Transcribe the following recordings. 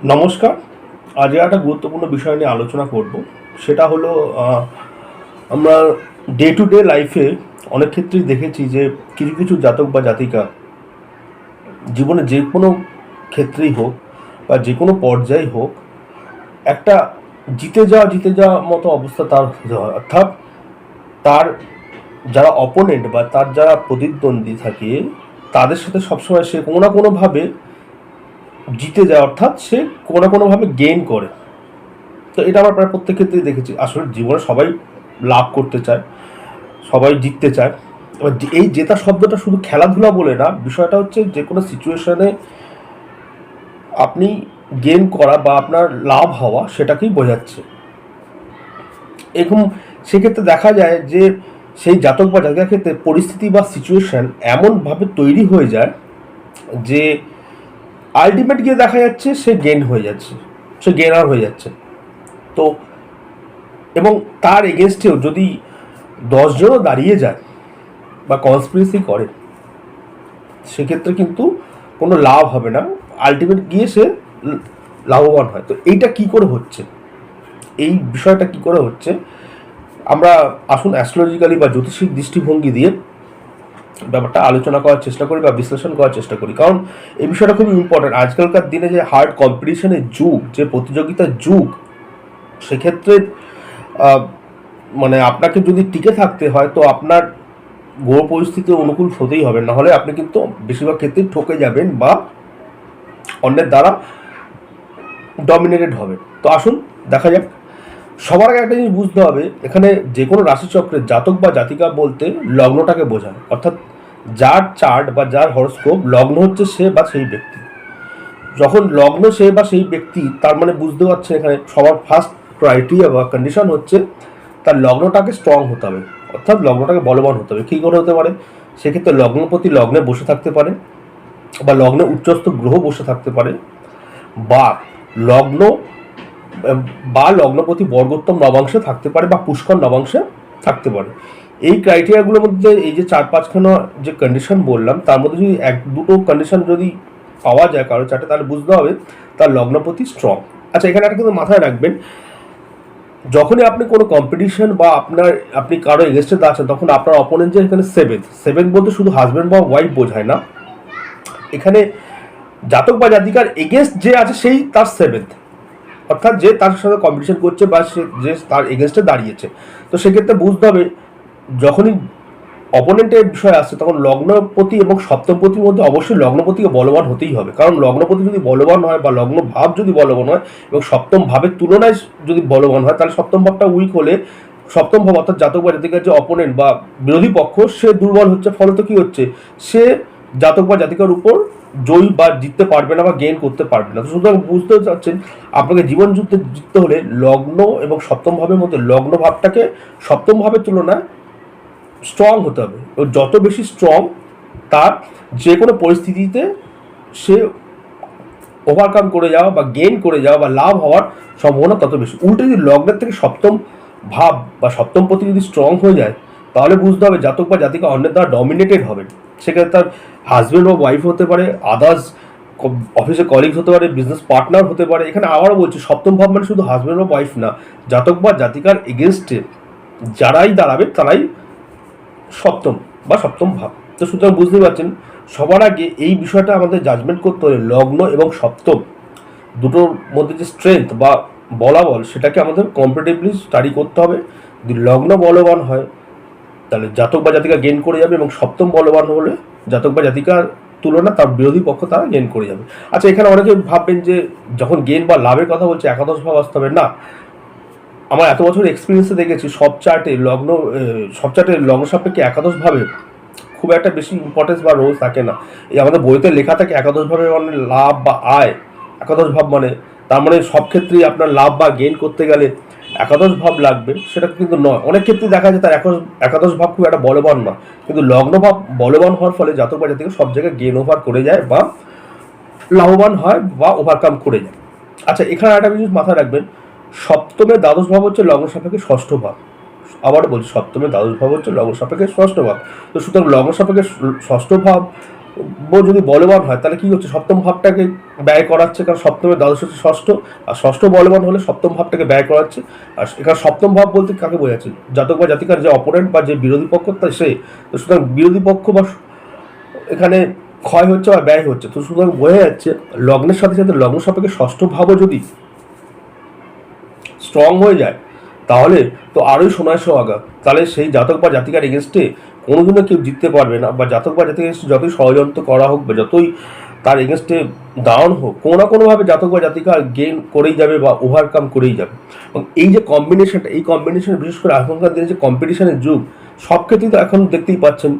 নমস্কার। আজ একটা গুরুত্বপূর্ণ বিষয় নিয়ে আলোচনা করব। সেটা হলো আমরা ডে টু ডে লাইফে অনেক ক্ষেত্রেই দেখেছি যে কিছু কিছু জাতক বা জাতিকা জীবনে যে কোনো ক্ষেত্রেই হোক বা যে কোনো পর্যায়ে হোক, একটা জিতে যাওয়া মতো অবস্থা তার হতে হয়। অর্থাৎ তার যারা অপোনেন্ট বা তার যারা প্রতিদ্বন্দ্বী থাকে তাদের সাথে সবসময় সে কোনো না কোনোভাবে জিতে যায়, অর্থাৎ সে কোনো না কোনোভাবে গেইন করে। তো এটা আমরা প্রায় প্রত্যেক ক্ষেত্রেই দেখেছি। আসলে জীবনে সবাই লাভ করতে চায়, সবাই জিততে চায়। এবার এই জেতা শব্দটা শুধু খেলাধুলা বলে না, বিষয়টা হচ্ছে যে কোনো সিচুয়েশনে আপনি গেইন করা বা আপনার লাভ হওয়া সেটাকেই বোঝাচ্ছে। এরকম সেক্ষেত্রে দেখা যায় যে সেই জাতক বা জাতকের ক্ষেত্রে পরিস্থিতি বা সিচুয়েশন এমনভাবে তৈরি হয়ে যায় যে আলটিমেট গিয়ে দেখা যাচ্ছে সে গেইন হয়ে যাচ্ছে, সে গেনার হয়ে যাচ্ছে। তো এবং তার এগেনস্টেও যদি 10 জনও দাঁড়িয়ে যায় বা কনস্পিরেসি করে, সেক্ষেত্রে কিন্তু কোনো লাভ হবে না, আলটিমেট গিয়ে সে লাভবান হয়। তো এইটা কি করে হচ্ছে, এই বিষয়টা কি করে হচ্ছে, আমরা আসুন অ্যাস্ট্রোলজিক্যালি বা জ্যোতিষিক দৃষ্টিভঙ্গি দিয়ে ব্যাপারটা আলোচনা করার চেষ্টা করি বা বিশ্লেষণ করার চেষ্টা করি। কারণ এই বিষয়টা খুবই ইম্পর্টেন্ট। আজকালকার দিনে যে হার্ড কম্পিটিশনের যুগ, যে প্রতিযোগিতার যুগ, সেক্ষেত্রে মানে আপনাকে যদি টিকে থাকতে হয় তো আপনার গ্রহ পরিস্থিতি অনুকূল হতেই হবে, নাহলে আপনি কিন্তু বেশিরভাগ ক্ষেত্রেই ঠকে যাবেন বা অন্যের দ্বারা ডমিনেটেড হবেন। তো আসুন দেখা যাক। সবার আগে একটা জিনিস বুঝতে হবে, এখানে যে কোনো রাশিচক্রের জাতক বা জাতিকা বলতে লগ্নটাকে বোঝায়। অর্থাৎ যার চার্ট বা যার হরস্কোপ লগ্ন হচ্ছে সে বা সেই ব্যক্তি। যখন লগ্ন সে বা সেই ব্যক্তি, তার মানে বুঝতে পারছেন এখানে সবার ফার্স্ট ক্রাইটেরিয়া বা কন্ডিশন হচ্ছে তার লগ্নটাকে স্ট্রং হতে হবে, অর্থাৎ লগ্নটাকে বলবান হতে হবে। কী করে হতে পারে? সেক্ষেত্রে লগ্নপতি লগ্নে বসে থাকতে পারে, বা লগ্নে উচ্চস্থ গ্রহ বসে থাকতে পারে, বা লগ্ন বা লগ্নপতি বর্গোত্তম নবাংশে থাকতে পারে, বা পুষ্কর নবাংশে থাকতে পারে। এই ক্রাইটেরিয়াগুলোর মধ্যে এই যে 4-5খানা যে কন্ডিশন বললাম, তার মধ্যে যদি 1-2টো কন্ডিশন যদি পাওয়া যায় কারো চার্টে, তাহলে বুঝতে হবে তার লগ্নপতি স্ট্রং। আচ্ছা, এখানে একটা কিন্তু মাথায় রাখবেন, যখনই আপনি কোনো কম্পিটিশন বা আপনি কারো এগেনস্টে দাঁড়াচ্ছেন, তখন আপনার অপোনেন্ট যে এখানে সেভেন্থ বলতে শুধু হাজব্যান্ড বা ওয়াইফ বোঝায় না। এখানে জাতক বা জাতিকার এগেনস্ট যে আছে সেই তার সেভেন্থ, অর্থাৎ যে তার সাথে কম্পিটিশন করছে বা সে যে তার এগেনস্টে দাঁড়িয়েছে। তো সেক্ষেত্রে বুঝতে হবে, যখনই অপোনেন্টের বিষয় আসছে তখন লগ্নপতি এবং সপ্তমপতির মধ্যে অবশ্যই লগ্নপতিকে বলবান হতেই হবে। কারণ লগ্নপতি যদি বলবান হয় বা লগ্ন ভাব যদি বলবান হয় এবং সপ্তম ভাবের তুলনায় যদি বলবান হয়, তাহলে সপ্তম ভাবটা উইক হলে সপ্তম ভাব অর্থাৎ জাতক বা জাতিকার যে অপোনেন্ট বা বিরোধী পক্ষ, সে দুর্বল হচ্ছে। ফলত কি হচ্ছে, সে জাতক বা জাতিকার উপর জয়ী বা জিততে পারবে না বা গেইন করতে পারবে না। তো সুতরাং বুঝতে চাচ্ছেন, আপনাকে জীবন যুদ্ধে জিততে হলে লগ্ন এবং সপ্তম ভাবের মধ্যে লগ্ন ভাবটাকে সপ্তম ভাবের তুলনায় স্ট্রং হতে হবে। ও যত বেশি স্ট্রং, তার যে কোনো পরিস্থিতিতে সে ওভারকাম করে যাওয়া বা গেইন করে যাওয়া বা লাভ হওয়ার সম্ভাবনা তত বেশি। উল্টে যদি লগ্নের থেকে সপ্তম ভাব বা সপ্তম পতি যদি স্ট্রং হয়ে যায়, তাহলে বুঝতে হবে জাতক বা জাতিকা অন্যের দ্বারা ডমিনেটেড হবে। সেক্ষেত্রে তার হাজব্যান্ড বা ওয়াইফ হতে পারে, আদার্স অফিসে কলিগ হতে পারে, বিজনেস পার্টনার হতে পারে। এখানে আবারও বলছি, সপ্তম ভাব মানে শুধু হাজব্যান্ড বা ওয়াইফ না, জাতক বা জাতিকার এগেনস্টে যারাই দাঁড়াবে তারাই সপ্তম বা সপ্তম ভাব। তো সুতরাং বুঝতে পারছেন, সবার আগে এই বিষয়টা আমাদের জাজমেন্ট করতে হলে লগ্ন এবং সপ্তম দুটোর মধ্যে যে স্ট্রেংথ বা বলাবল, সেটাকে আমাদের কম্পারেটিভলি স্টাডি করতে হবে। যদি লগ্ন বলবান হয় তাহলে জাতক বা জাতিকা গেইন করে যাবে, এবং সপ্তম বলবান হলে জাতক বা জাতিকার তুলনা তার বিরোধী পক্ষ তারা গেইন করে যাবে। আচ্ছা, এখানে অনেকে ভাববেন যে যখন গেইন বা লাভের কথা বলছে একাদশ ভাব আসতে হবে না। আমার এত বছর এক্সপিরিয়েন্সে দেখেছি সব চার্টে লগ্ন সাপেক্ষে একাদশভাবে খুব একটা বেশি ইম্পর্টেন্স বা রোল থাকে না। এই আমাদের বইতে লেখা থাকে একাদশভাবে মানে লাভ বা আয়। একাদশ ভাব মানে তার মানে সব ক্ষেত্রেই আপনার লাভ বা গেইন করতে গেলে একাদশ ভাব লাগবে, সেটা কিন্তু নয়। অনেক ক্ষেত্রে দেখা যায় তার একাদশ ভাব খুব একটা বলবান নয়, কিন্তু লগ্ন ভাব বলবান হওয়ার ফলে জাতক বা জাতিকা সব জায়গায় গেইন ওভার করে যায় বা লাভবান হয় বা ওভারকাম করে যায়। আচ্ছা, এখানে একটা জিনিস মাথায় রাখবেন, সপ্তমের দ্বাদশ ভাব হচ্ছে লগ্ন সাপেক্ষে ষষ্ঠ ভাব। আবারও বলছি, সপ্তমের দ্বাদশ ভাব হচ্ছে লগ্ন সাপেক্ষে ষষ্ঠ ভাব। তো সুতরাং লগ্ন সাপেক্ষে ষষ্ঠ ভাব যদি বলবান হয় তাহলে কি হচ্ছে, সপ্তম ভাবটাকে ব্যয় করাচ্ছে, কারণ সপ্তমে দ্বাদশ হচ্ছে ষষ্ঠ, আর ষষ্ঠ বলবান হলে সপ্তম ভাবটাকে ব্যয় করাচ্ছে। আর এখানে সপ্তম ভাব বলতে কাকে বোঝাচ্ছে, জাতক বা জাতিকার যে অপোনেন্ট বা যে বিরোধী পক্ষ তা সে। তো সুতরাং বিরোধী পক্ষ বা এখানে ক্ষয় হচ্ছে বা ব্যয় হচ্ছে। তো সুতরাং বোঝা যাচ্ছে লগ্নের সাথে সাথে লগ্ন সাপেক্ষে ষষ্ঠ ভাবও যদি স্ট্রং হয়ে যায় তাহলে তো আরোই সোনায় সোহাগা। তাহলে সেই জাতক বা জাতিকার এগেনস্টে কোনোদিনও কেউ জিততে পারবে না, বা জাতক বা জাতিকার এগেনস্টে যতই ষড়যন্ত্র করা হোক বা যতই তার এগেনস্টে দাঁড়ানো হোক, কোনো না কোনোভাবে জাতক বা জাতিকা গেইন করেই যাবে বা ওভারকাম করেই যাবে। এবং এই যে কম্বিনেশনটা, এই কম্বিনেশন বিশেষ করে এখনকার দিনে যে কম্পিটিশনের যুগ, সব ক্ষেত্রেই তো এখন দেখতেই পাচ্ছেন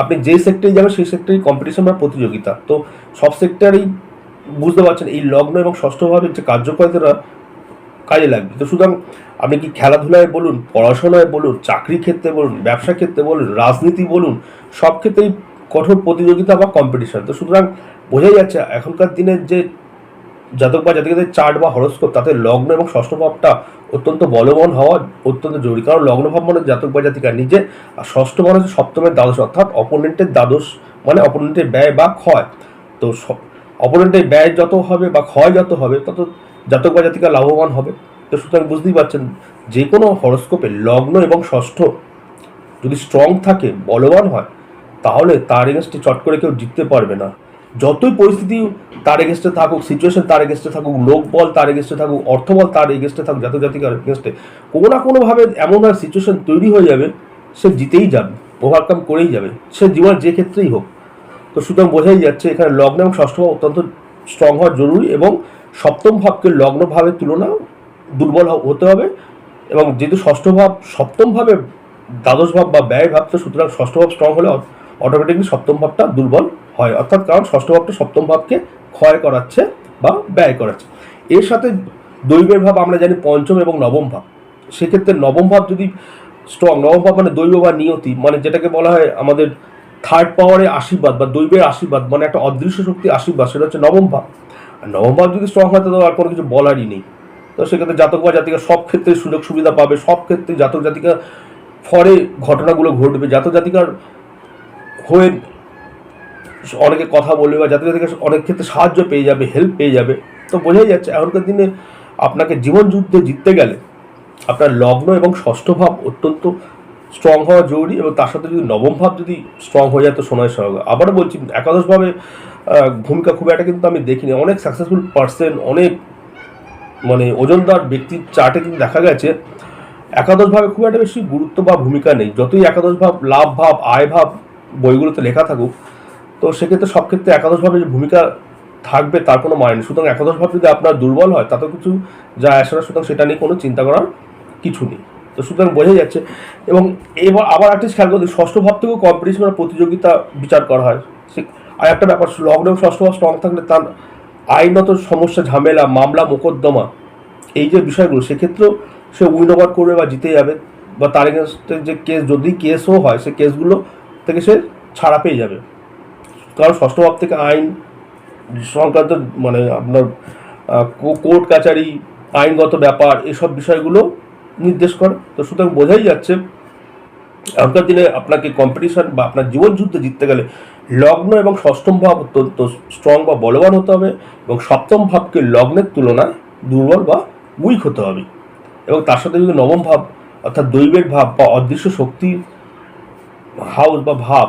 আপনি যেই সেক্টরেই যাবেন সেই সেক্টরেই কম্পিটিশন বা প্রতিযোগিতা। তো সব সেক্টরেই বুঝতে পারছেন এই লগ্ন এবং ষষ্ঠভাবের যে কার্যকারিতারা কাজে লাগবে। তো সুতরাং আপনি কি খেলাধুলায় বলুন, পড়াশোনায় বলুন, চাকরি ক্ষেত্রে বলুন, ব্যবসা ক্ষেত্রে বলুন, রাজনীতি বলুন, সব ক্ষেত্রেই কঠোর প্রতিযোগিতা বা কম্পিটিশন। তো সুতরাং বোঝাই যাচ্ছে এখনকার দিনের যে জাতক বা জাতিকাদের চার্ট বা হরস্কোপ, তাতে লগ্ন এবং ষষ্ঠ ভাবটা অত্যন্ত বলবান হওয়া অত্যন্ত জরুরি। কারণ লগ্ন ভাব মানে জাতক বা জাতিকা নিজে, আর ষষ্ঠ মানে হচ্ছে সপ্তমের দ্বাদশ, অর্থাৎ অপোনেন্টের দ্বাদশ মানে অপোনেন্টের ব্যয় বা ক্ষয়। তো অপোনেন্টের ব্যয় যত হবে বা ক্ষয় যত হবে তত জাতক বা জাতিকা লাভবান হবে। তো সুতরাং বুঝতেই পারছেন যে কোনো হরস্কোপে লগ্ন এবং ষষ্ঠ যদি স্ট্রং থাকে, বলবান হয়, তাহলে তার এগেনস্টে চট করে কেউ জিততে পারবে না। যতই পরিস্থিতি তার এগেনস্টে থাকুক, সিচুয়েশন তার এগেনস্টে থাকুক, লোক বল তার এগেনস্টে থাকুক, অর্থ বল তার এগেনস্টে থাকুক, জাতক জাতিকার এগেনস্টে কোনো না কোনোভাবে এমন একটা সিচুয়েশন তৈরি হয়ে যাবে, সে জিতেই যাবে, ওভারকাম করেই যাবে, সে জীবনের যে ক্ষেত্রেই হোক। তো সুতরাং বোঝাই যাচ্ছে এখানে লগ্ন এবং ষষ্ঠ ভাব অত্যন্ত স্ট্রং হওয়া জরুরি, এবং সপ্তম ভাবকে লগ্ন ভাবের তুলনা দুর্বল হতে হবে। এবং যেহেতু ষষ্ঠ ভাব সপ্তম ভাবে দ্বাদশ ভাব বা ব্যয় ভাব, তো সুতরাং ষষ্ঠ ভাব স্ট্রং হলে অটোমেটিকলি সপ্তম ভাবটা দুর্বল হয়, অর্থাৎ কারণ ষষ্ঠ ভাবটা সপ্তম ভাবকে ক্ষয় করাচ্ছে বা ব্যয় করাচ্ছে। এর সাথে দৈবের ভাব আমরা জানি পঞ্চম এবং নবম ভাব। সেক্ষেত্রে নবম ভাব যদি স্ট্রং, নবম ভাব মানে দৈব বা নিয়তি, মানে যেটাকে বলা হয় আমাদের থার্ড পাওয়ারের আশীর্বাদ বা দৈবের আশীর্বাদ, মানে একটা অদৃশ্য শক্তির আশীর্বাদ, সেটা হচ্ছে নবম ভাব। আর নবম ভাব যদি স্ট্রং হয় তাহলে আর কোনো কিছু বলারই নেই। তো সেক্ষেত্রে জাতক বা জাতিকা সব ক্ষেত্রে সুযোগ সুবিধা পাবে, সব ক্ষেত্রে জাতক জাতিকা ফরে ঘটনাগুলো ঘটবে, জাতক জাতিকার হয়ে অনেকে কথা বলবে বা জাতক জাতিকা অনেক ক্ষেত্রে সাহায্য পেয়ে যাবে, হেল্প পেয়ে যাবে। তো বোঝাই যাচ্ছে এখনকার দিনে আপনাকে জীবন যুদ্ধে জিততে গেলে আপনার লগ্ন এবং ষষ্ঠ ভাব অত্যন্ত স্ট্রং হওয়া জরুরি, এবং তার সাথে যদি নবম ভাব যদি স্ট্রং হয়ে যায় তো সোনায় সোহাগা। আবারও বলছি একাদশভাবে ভূমিকা খুব একটা কিন্তু আমি দেখিনি। অনেক সাকসেসফুল পার্সন, অনেক মানে ওজনদার ব্যক্তির চার্টে কিন্তু দেখা গেছে একাদশ ভাবে খুব একটা বেশি গুরুত্ব বা ভূমিকা নেই। যতই একাদশ ভাব লাভ ভাব আয় ভাব বইগুলোতে লেখা থাকুক, তো সেক্ষেত্রে সব ক্ষেত্রে একাদশ ভাবে যে ভূমিকা থাকবে তার কোনো মানে নেই। সুতরাং একাদশ ভাব যদি আপনার দুর্বল হয় তাতেও কিছু যায় আসে না, সুতরাং সেটা নিয়ে কোনো চিন্তা করার কিছু নেই। তো সুতরাং বোঝা যাচ্ছে। এবং এবার আবার একটা খেয়াল করতে ষষ্ঠ ভাব থেকেও কম্পিটিশন বা প্রতিযোগিতা বিচার করা হয়। আর একটা ব্যাপার, লগ্ন এবং ষষ্ঠ ভাব স্ট্রং থাকলে তার আইনত সমস্যা, ঝামেলা, মামলা, মোকদ্দমা, এই যে বিষয়গুলো সেক্ষেত্রেও সে উইন ওভার করবে বা জিতে যাবে, বা তার এগেনস্টে যে কেস যদি কেসও হয় সে কেসগুলো থেকে সে ছাড়া পেয়ে যাবে। কারণ ষষ্ঠ ভাব থেকে আইন সংক্রান্ত মানে আপনার কোর্ট কাচারি, আইনগত ব্যাপার, এসব বিষয়গুলো নির্দেশ করে। তো সুতরাং বোঝাই যাচ্ছে এখনকার দিনে আপনাকে কম্পিটিশন বা আপনার জীবন যুদ্ধে জিততে গেলে লগ্ন এবং ষষ্ঠম ভাব অত্যন্ত স্ট্রং বা বলবান হতে হবে, এবং সপ্তম ভাবকে লগ্নের তুলনায় দুর্বল বা উইক হতে হবে। এবং তার সাথে যদি নবম ভাব অর্থাৎ দৈবের ভাব বা অদৃশ্য শক্তির হাউস বা ভাব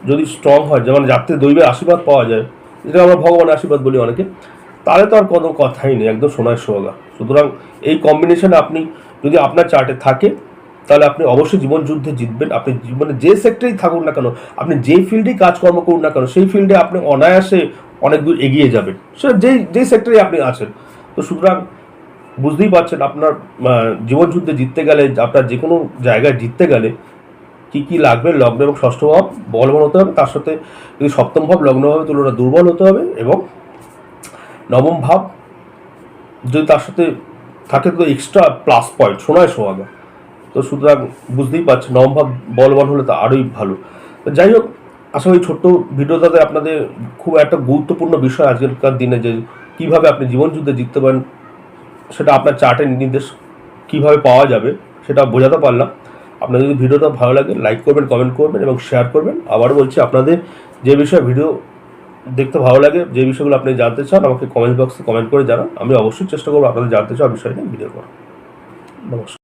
যদি স্ট্রং হয়, যেমন যাতে দৈবের আশীর্বাদ পাওয়া যায়, যেটা আমরা ভগবানের আশীর্বাদ বলি অনেকে, তাহলে তো আর কোনো কথাই নেই, একদম সোনায় সোহাগা। সুতরাং এই কম্বিনেশনে আপনি যদি আপনার চার্টে থাকে তাহলে আপনি অবশ্যই জীবন যুদ্ধে জিতবেন। আপনি জীবনে যে সেক্টরেই থাকুন না কেন, আপনি যেই ফিল্ডেই কাজকর্ম করুন না কেন, সেই ফিল্ডে আপনি অনায়াসে অনেক দূর এগিয়ে যাবেন, সেটা যেই সেক্টরে আপনি আছেন। তো সুতরাং বুঝতেই পারছেন আপনার জীবন যুদ্ধে জিততে গেলে, আপনার যে কোনো জায়গায় জিততে গেলে কী কী লাগবে। লগ্ন এবং ষষ্ঠ ভাব বলবান হতে হবে, তার সাথে যদি সপ্তম ভাব লগ্নভাবে তুলনা দুর্বল হতে হবে, এবং নবম ভাব যদি তার সাথে থাকে তো এক্সট্রা প্লাস পয়েন্ট, সোনায় সোহাগা। তো সুতরাং বুঝতেই পারছেন নবম ভাব বলবান হলে তো আরোই ভালো। তো যাই হোক, আশা করি ছোট্ট ভিডিওটাতে আপনাদের খুব একটা গুরুত্বপূর্ণ বিষয় আজকালকার দিনে, যে কীভাবে আপনি জীবন যুদ্ধে জিততে পারেন, সেটা আপনার চার্টের নির্দেশ কীভাবে পাওয়া যাবে সেটা বোঝাতে পারলাম। আপনার যদি ভিডিওটা ভালো লাগে লাইক করবেন, কমেন্ট করবেন এবং শেয়ার করবেন। আবার বলছি আপনাদের যে বিষয়ে ভিডিও দেখতে ভালো লাগে, যে বিষয়গুলো আপনি জানতে চান আমাকে কমেন্ট বক্সে কমেন্ট করে জানান, আমি অবশ্যই চেষ্টা করবো আপনাদের জানতে চাওয়া বিষয় নিয়ে ভিডিও করা। নমস্কার।